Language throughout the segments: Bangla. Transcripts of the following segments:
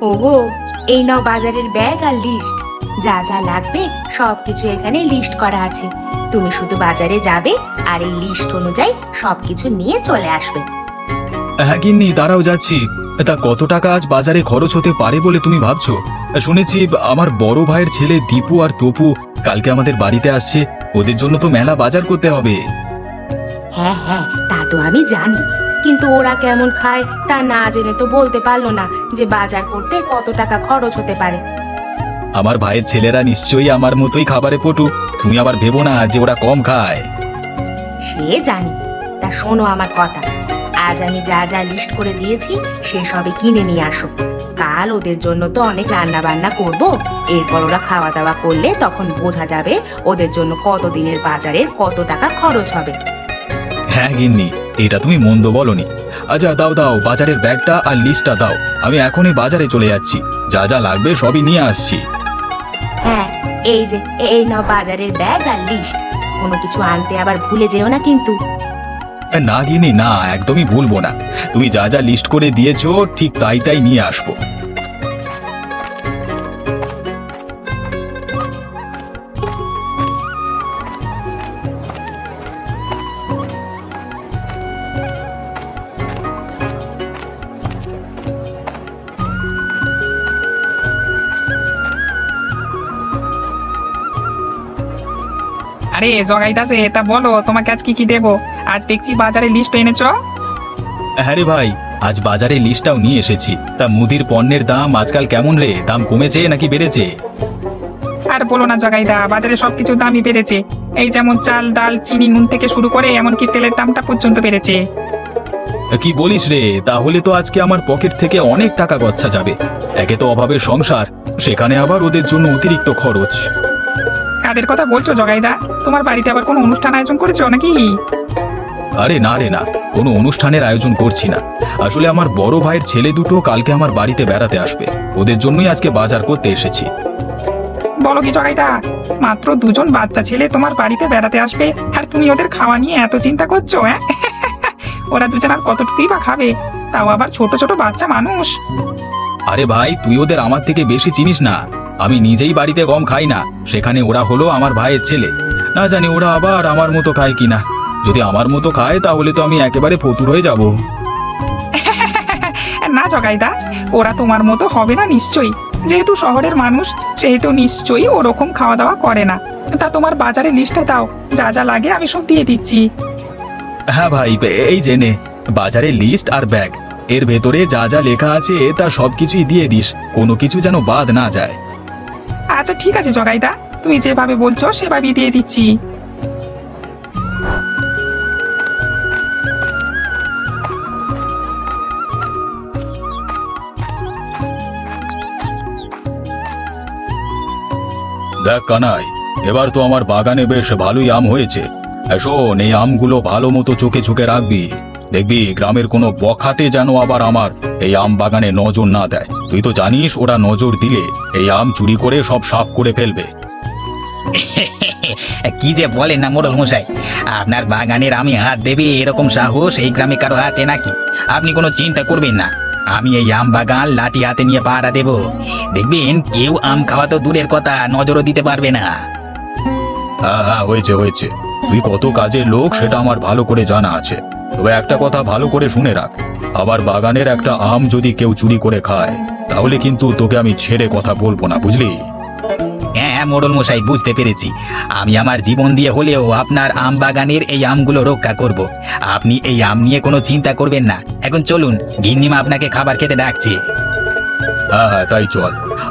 ওগো, এই নাও বাজারের ব্যাগ আর লিস্ট। যা যা লাগবে সবকিছু এখানে লিস্ট করা আছে। তুমি শুধু বাজারে যাবে আর এই লিস্ট অনুযায়ী সবকিছু নিয়ে চলে আসবে। হ্যাঁ গিন্নি, তারাও যাচ্ছি। তা কত টাকা আজ বাজারে খরচ হতে পারে বলে তুমি ভাবছো? শুনেছি আমার বড় ভাইয়ের ছেলে দীপু আর তপু কালকে আমাদের বাড়িতে আসছে। ওদের জন্য তো মেলা বাজার করতে হবে। হ্যাঁ হ্যাঁ, তা তো আমি জানি, কিন্তু ওরা কেমন খায় তা না জেনে তো বলতে পারলো না যে বাজার করতে কত টাকা খরচ হতে পারে। আমার ভাইয়ের ছেলেরা নিশ্চয়ই আমার মতোই খাবারে পটু। তুমি আবার ভেবো না যে ওরা কম খায়। সে জানি, তা শোনো আমার কথা। আজ আমি যা যা লিস্ট করে দিয়েছি সে সবে কিনে নিয়ে আসো। কাল ওদের জন্য তো অনেক রান্না বান্না করবো। এরপর ওরা খাওয়া দাওয়া করলে তখন বোঝা যাবে ওদের জন্য কত দিনের বাজারের কত টাকা খরচ হবে। হ্যাঁ গিন্নি, এটা তুমি মন্দ বলনি। আচ্ছা দাও দাও, বাজারের ব্যাগটা আর লিস্টটা দাও। আমি এখনই বাজারে চলে যাচ্ছি, যা যা লাগবে সবই নিয়ে আসছি। হ্যাঁ, এই যে এই নাও বাজারের ব্যাগ আর লিস্ট। কোনো কিছু আনতে আবার ভুলে যেও না কিন্তু। না গিন্নি না, একদমই ভুলবো না। তুমি যা যা লিস্ট করে দিয়েছো ঠিক তাই তাই নিয়ে আসবো। আরে জগাইতাছে, তা বলো তোমাকে আজ কি কি দেবো? আজ দেখছি বাজারে লিস্ট এনেছো। হ্যাঁ রে ভাই, আজ বাজারে লিস্টটাও নিয়ে এসেছি। তা মুদির পণ্যের দাম আজকাল কেমন রে? দাম কমেছে নাকি বেড়েছে? আর বলো না জগাইদা, বাজারে সবকিছুর দামই বেড়েছে। এই যেমন চাল, ডাল, চিনি, নুন থেকে শুরু করে এমনকি তেলের দামটা পর্যন্ত বেড়েছে। কি বলিস রে? তাহলে তো আজকে আমার পকেট থেকে অনেক টাকা গচ্ছা যাবে। একে তো অভাবের সংসার, সেখানে আবার ওদের জন্য অতিরিক্ত খরচ। কাদের কথা বলছো জগাইদা? তোমার বাড়িতে আবার কোনো অনুষ্ঠান আয়োজন করেছো নাকি? আরে না রে না, কোনো অনুষ্ঠানের আয়োজন করছি না। আসলে আমার বড় ভাইয়ের ছেলে দুটো কালকে আমার বাড়িতে বেড়াতে আসবে, ওদের জন্যই আজকে বাজার করতে এসেছি। বলো কি জগাইদা, মাত্র দুজন বাচ্চা ছেলে তোমার বাড়িতে বেড়াতে আসবে আর তুমি ওদের খাওয়া নিয়ে এত চিন্তা করছো? হ্যাঁ, ওরা দুজন আর কতটুকুই বা খাবে, তাও আবার ছোট ছোট বাচ্চা মানুষ। আরে ভাই, তুই ওদের আমার থেকে বেশি চিনিস না। আমি নিজেই বাড়িতে কম খাই না, সেখানে ওরা হলো আমার ভাইয়ের ছেলে। না জানি ওরা আবার আমার মতো খায় কিনা। যদি আমার মতো খায় তাহলে তো আমি একেবারে ফতুর হয়ে যাব। না জগাইদা, ওরা তোমার মতো হবে না নিশ্চয়ই। যেহেতু শহরের মানুষ সেহেতু নিশ্চয়ই ওরকম খাওয়া দাওয়া করে না। তা তোমার বাজারে লিস্টটা দাও, যা যা লাগে আমি সব দিয়ে দিচ্ছি। হ্যাঁ ভাই, এই জেনে বাজারের লিস্ট আর ব্যাগ, এর ভেতরে যা যা লেখা আছে তা সবকিছুই দিয়ে দিস, কোনো কিছু যেন বাদ না যায়। আচ্ছা ঠিক আছে জগাইদা, তুমি যেভাবে বলছো সেভাবেই দিয়ে দিচ্ছি। দেখ কানাই, এবার তো আমার বাগানে বেশ ভালোই আম হয়েছে। শোন, এই আমগুলো ভালো মতো চোখে চোখে রাখবি। দেখবি গ্রামের কোনো বখাটে যেন আবার আমার এই আম বাগানে নজর না দেয়। তুই তো জানিস ওরা নজর দিলে এই আম চুরি করে সব সাফ করে ফেলবে। কি যে বলেন না মোড়ল মশাই, আপনার বাগানের আমি হাত দেবে এরকম সাহস এই গ্রামে কারো আছে নাকি? আপনি কোনো চিন্তা করবেন না, আমি এই আম বাগান লাঠি হাতে নিয়ে পাহারা দেব। দেখবেন কেউ আম খাওয়া তো দূরের কথা, নজরও দিতে পারবে না। হ্যাঁ হ্যাঁ, হয়েছে হয়েছে, তুই কত কাজের লোক সেটা আমার ভালো করে জানা আছে। তবে একটা কথা ভালো করে শুনে রাখ, আবার বাগানের একটা আম যদি কেউ চুরি করে খায় তাহলে কিন্তু তোকে আমি ছেড়ে কথা বলবো না, বুঝলি? হ্যাঁ মোড়ল মশাই, বুঝতে পেরেছি। আমি আমার জীবন দিয়ে হলেও আপনার আম বাগানের এই আমগুলো রক্ষা করব। আপনি এই আম নিয়ে কোনো চিন্তা করবেন না। এখন চলুন, গিন্নিমা আপনাকে খাবার খেতে ডাকছে। হ্যাঁ হ্যাঁ, তাই চল।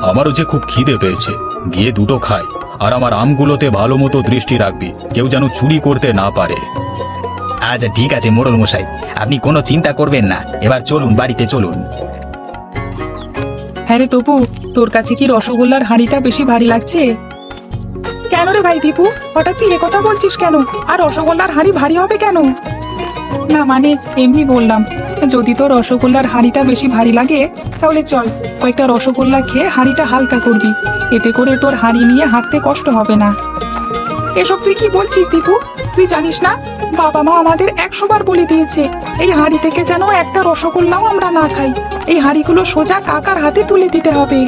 আমারও যে খুব খিদে পেয়েছে, গিয়ে দুটো খাই। আর আমার আমগুলোতে ভালো মতো দৃষ্টি রাখবি, কেউ যেন চুরি করতে না পারে। আচ্ছা ঠিক আছে মোড়ল মশাই, আপনি কোনো চিন্তা করবেন না। এবার চলুন, বাড়িতে চলুন। হ্যাঁ রে তপু, তোর কাছে কি রসগোল্লার হাঁড়িটা বেশি ভারী লাগছে? কেন রে ভাই দীপু, হঠাৎ তুই একথা বলছিস কেন? আর রসগোল্লার হাঁড়ি ভারী হবে কেন? না মানে এমনি বললাম, যদি তোর রসগোল্লার হাঁড়িটা বেশি ভারী লাগে তাহলে চল কয়েকটা রসগোল্লা খেয়ে হাঁড়িটা হালকা করবি, এতে করে তোর হাঁড়ি নিয়ে হাঁটতে কষ্ট হবে না। এসব তুই কি বলছিস দীপু? তুই জানিস না, বাবা মা আমাদের 100 বার বলে দিয়েছে এই হাঁড়ি থেকে যেন একটা রসগোল্লাও আমরা না খাই। এই হাঁড়িগুলো সোজা কাকার হাতে তুলে দিতে হবে।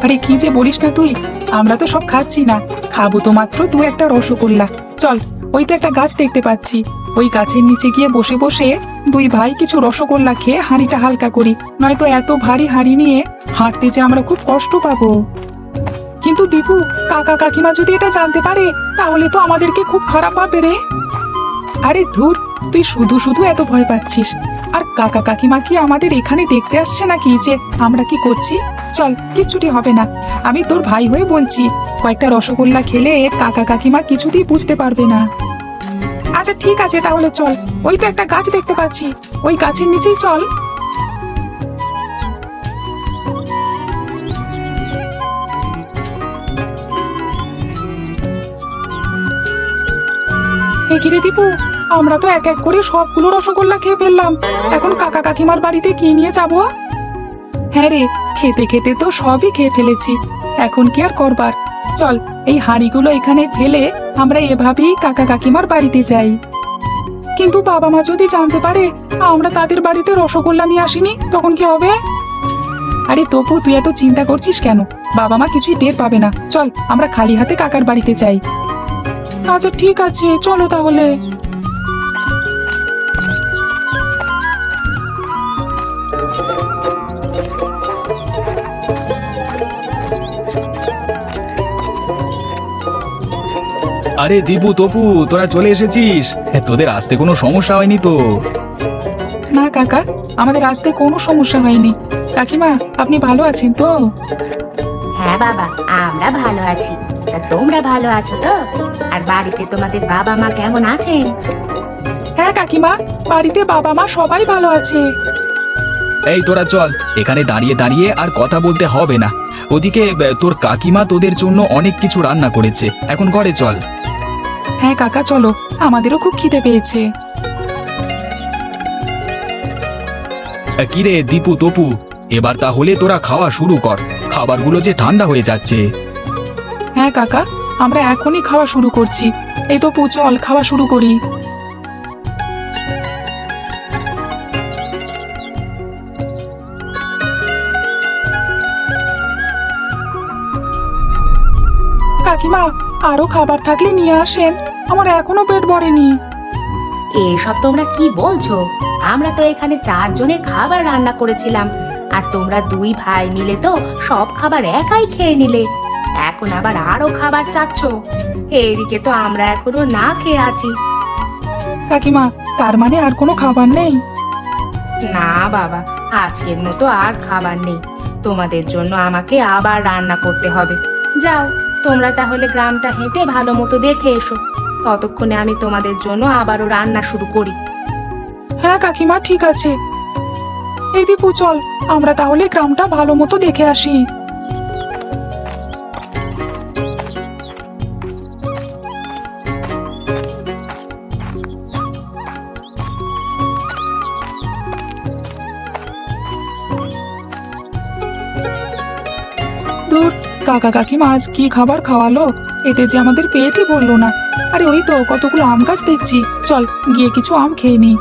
আরে কি যে বলিস না তুই, আমরা তো সব খাচ্ছি না, খাবো তো মাত্র 2-1টা রসগোল্লা। চল, ওই তো একটা গাছ দেখতে পাচ্ছি, ওই গাছের নিচে গিয়ে বসে বসে দুই ভাই কিছু রসগোল্লা খেয়ে হাঁড়িটা হালকা করি, নয়তো এত ভারী হাঁড়ি নিয়ে হাঁটতে যে আমরা খুব কষ্ট পাবো। কিন্তু দীপু, কাকা কাকিমা যদি এটা জানতে পারে তাহলে তো আমাদেরকে খুব খারাপ ভাববে রে। আরে ধুর, তুই শুধু শুধু এত ভয় পাচ্ছিস। আর কাকা কাকিমা কি আমাদের এখানে দেখতে আসছে নাকি যে আমরা কি করছি? চল, কিচ্ছুটি হবে না, আমি তোর ভাই হয়ে বলছি, কয়েকটা রসগোল্লা খেলে কাকা কাকিমা কিছুতেই বুঝতে পারবে না। আচ্ছা ঠিক আছে, তাহলে চল, ওই তো একটা গাছ দেখতে পাচ্ছি, ওই গাছের নিচেই চল। এগিয়ে দীপু, আমরা তো এক এক করে সবগুলো রসগোল্লা খেয়ে ফেললাম, এখন কাকা কাকিমার বাড়িতে কি নিয়ে যাব? হ্যাঁ রে, খেতে খেতে তো সবই খেয়ে ফেলেছি, এখন কি আর করবার। চল, এই হাঁড়িগুলো এখানে ফেলে আমরা এভাবেই কাকা কাকিমার বাড়িতে যাই। কিন্তু বাবা মা যদি জানতে পারে আমরা তাদের বাড়িতে রসগোল্লা নিয়ে আসিনি, তখন কি হবে? আরে তপু, তুই এত চিন্তা করছিস কেন? বাবা মা কিছুই টের পাবে না, চল আমরা খালি হাতে কাকার বাড়িতে যাই। আচ্ছা ঠিক আছে, চলো তাহলে। আরে দীপু, তপু, তোরা চলে এসেছিস? তোদের আসতে কোনো সমস্যা হয়নি তো? না কাকা, আমাদের আসতে কোনো সমস্যা হয়নি। কাকিমা, আপনি ভালো আছেন তো? হ্যাঁ বাবা, আমরা ভালো আছি। তা তোমরা ভালো আছো তো? আর বাড়িতে তোমাদের বাবা মা কেমন আছেন? হ্যাঁ কাকিমা, বাড়িতে বাবা মা সবাই ভালো আছে। এই তোরা চল, এখানে দাঁড়িয়ে দাঁড়িয়ে আর কথা বলতে হবে না। ওদিকে তোর কাকিমা তোদের জন্য অনেক কিছু রান্না করেছে, এখন ঘরে চল। হ্যাঁ কাকা, চলো, আমাদেরও খুব খিদে পেয়েছে। কিরে দীপু, তপু, এবার তাহলে তোরা খাওয়া শুরু কর, খাবারগুলো যে ঠান্ডা হয়ে যাচ্ছে। হ্যাঁ কাকা, আমরা এখনই খাওয়া শুরু করছি। এই তো চল, খাওয়া শুরু করি। কাকিমা, আরো খাবার থাকলে নিয়ে আসেন, আমার এখনো পেট ভরেনি। এসব তোমরা কি বলছো? আমরা তো এখানে 4 জনের খাবার রান্না করেছিলাম, আর তোমরা 2 ভাই মিলে তো সব খাবার একাই খেয়ে নিলে। এখন আবার আরো খাবার চাচ্ছ? এইদিকে তো আমরা এখনো না খেয়ে আছি। কাকিমা, তার মানে আর কোনো খাবার নেই? না বাবা, আজকের মতো আর খাবার নেই, তোমাদের জন্য আমাকে আবার রান্না করতে হবে। যাও, তোমরা তাহলে গ্রামটা হেঁটে ভালো মতো দেখে এসো, ততক্ষণে আমি তোমাদের জন্য আবারও রান্না শুরু করি। হ্যাঁ কাকিমা, ঠিক আছে। এই দীপু, চল, আমরা তাহলে গ্রামটা ভালো মতো দেখে আসি। দূর, কাকা কাকিমা আজ কি খাবার খাওয়ালো, এতে যে আমাদের পেটই ভরলো না। আরে ওই তো কতগুলো আম গাছ দেখছি, চল গিয়ে কিছু আম খেয়ে নি।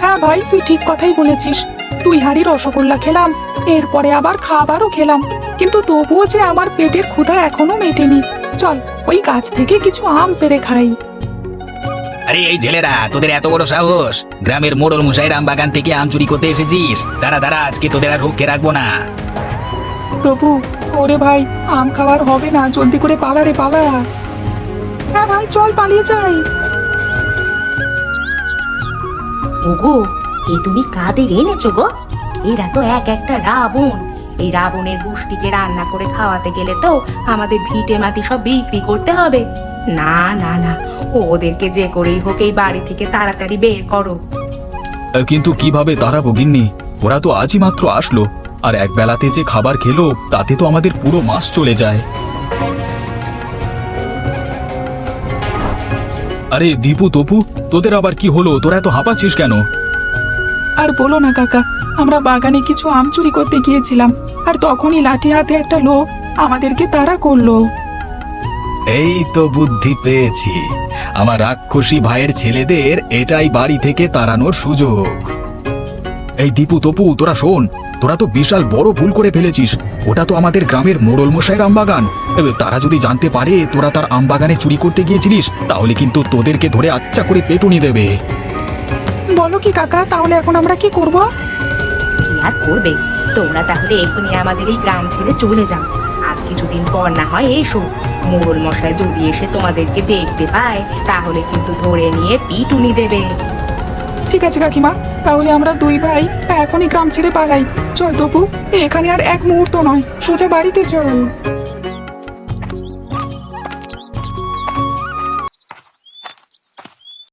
হ্যাঁ ভাই, তুই ঠিক কথাই বলেছিস, 2 হাঁড়ি রসগোল্লা খেলাম, এরপরে আবার খাবারও খেলাম, কিন্তু তবুও যে আমার পেটের ক্ষুধা এখনো মেটেনি। চল, ওই গাছ থেকে কিছু আম পেড়ে খাই। আরে এই ছেলেরা, তোদের এত বড় সাহস! গ্রামের মোড়ল মশাইয়ের আম বাগান থেকে আম চুরি করতে এসেছিস? দাঁড়া দাঁড়া, আজকে তোদের আর রক্ষে রাখবো না। তবু, ওরে ভাই, আম খাওয়ার হবে না, জলদি করে পালা রে, পালা। হ্যাঁ ভাই, চল পালিয়ে যাই। ওগো, এ তুমি কাদের এনেছো গো? এরা তো এক একটা রাবণ। এই রাবণের গোষ্ঠীকে রান্না করে খাওয়াতে গেলে তো আমাদের ভিটে মাটি সব বিক্রি করতে হবে। না না না, ওদেরকে যে করেই হোক এই বাড়ি থেকে তাড়াতাড়ি বের করো। কিন্তু কিভাবে তাড়াবো গিন্নি? ওরা তো আজই মাত্র আসলো, আর এক বেলাতে যে খাবার খেলো তাতে তো আমাদের পুরো মাস চলে যায়। আরে দীপু, তপু, তোদের আবার কি হলো? তোরা এত হাঁপাচ্ছিস কেন? আর বলো না কাকা, আমরা বাগানে কিছু আম চুরি করতে গিয়েছিলাম, আর তখনই লাঠি হাতে একটা লোক আমাদেরকে তাড়া করলো। এই তো বুদ্ধি পেয়েছি, আমার রাক্ষসী ভাইয়ের ছেলেদের এটাই বাড়ি থেকে তাড়ানোর সুযোগ। এই দীপু তপু তোরা শোন, তোরা তো বিশাল বড় ভুল করে ফেলেছিস। ওটা তো আমাদের গ্রামের মোড়ল মশাইয়ের আমবাগান। তারা যদি জানতে পারে তোরা তার আমবাগানে চুরি করতে গিয়েছিলিস, তাহলে কিন্তু তোদেরকে ধরে আচ্ছা করে পেটুনি দেবে। বলো কি কাকা, তাহলে এখন আমরা কি করব? কি আর করবে, তোমরা তাহলে এখনই আমাদের এই গ্রাম ছেড়ে চলে যাও। আর কিছুদিন পর না হয় এসো। মোড়ল মশাই যদি এসে তোমাদেরকে দেখতে পায়, তাহলে কিন্তু ধরে নিয়ে পিটুনি দেবে। ঠিক আছে কাকিমা, তাহলে আমরা দুই ভাই এখনই গ্রাম ছেড়ে পালাই। চল তপু, এখানে আর এক মুহূর্ত নয়, সোজা বাড়িতে চল।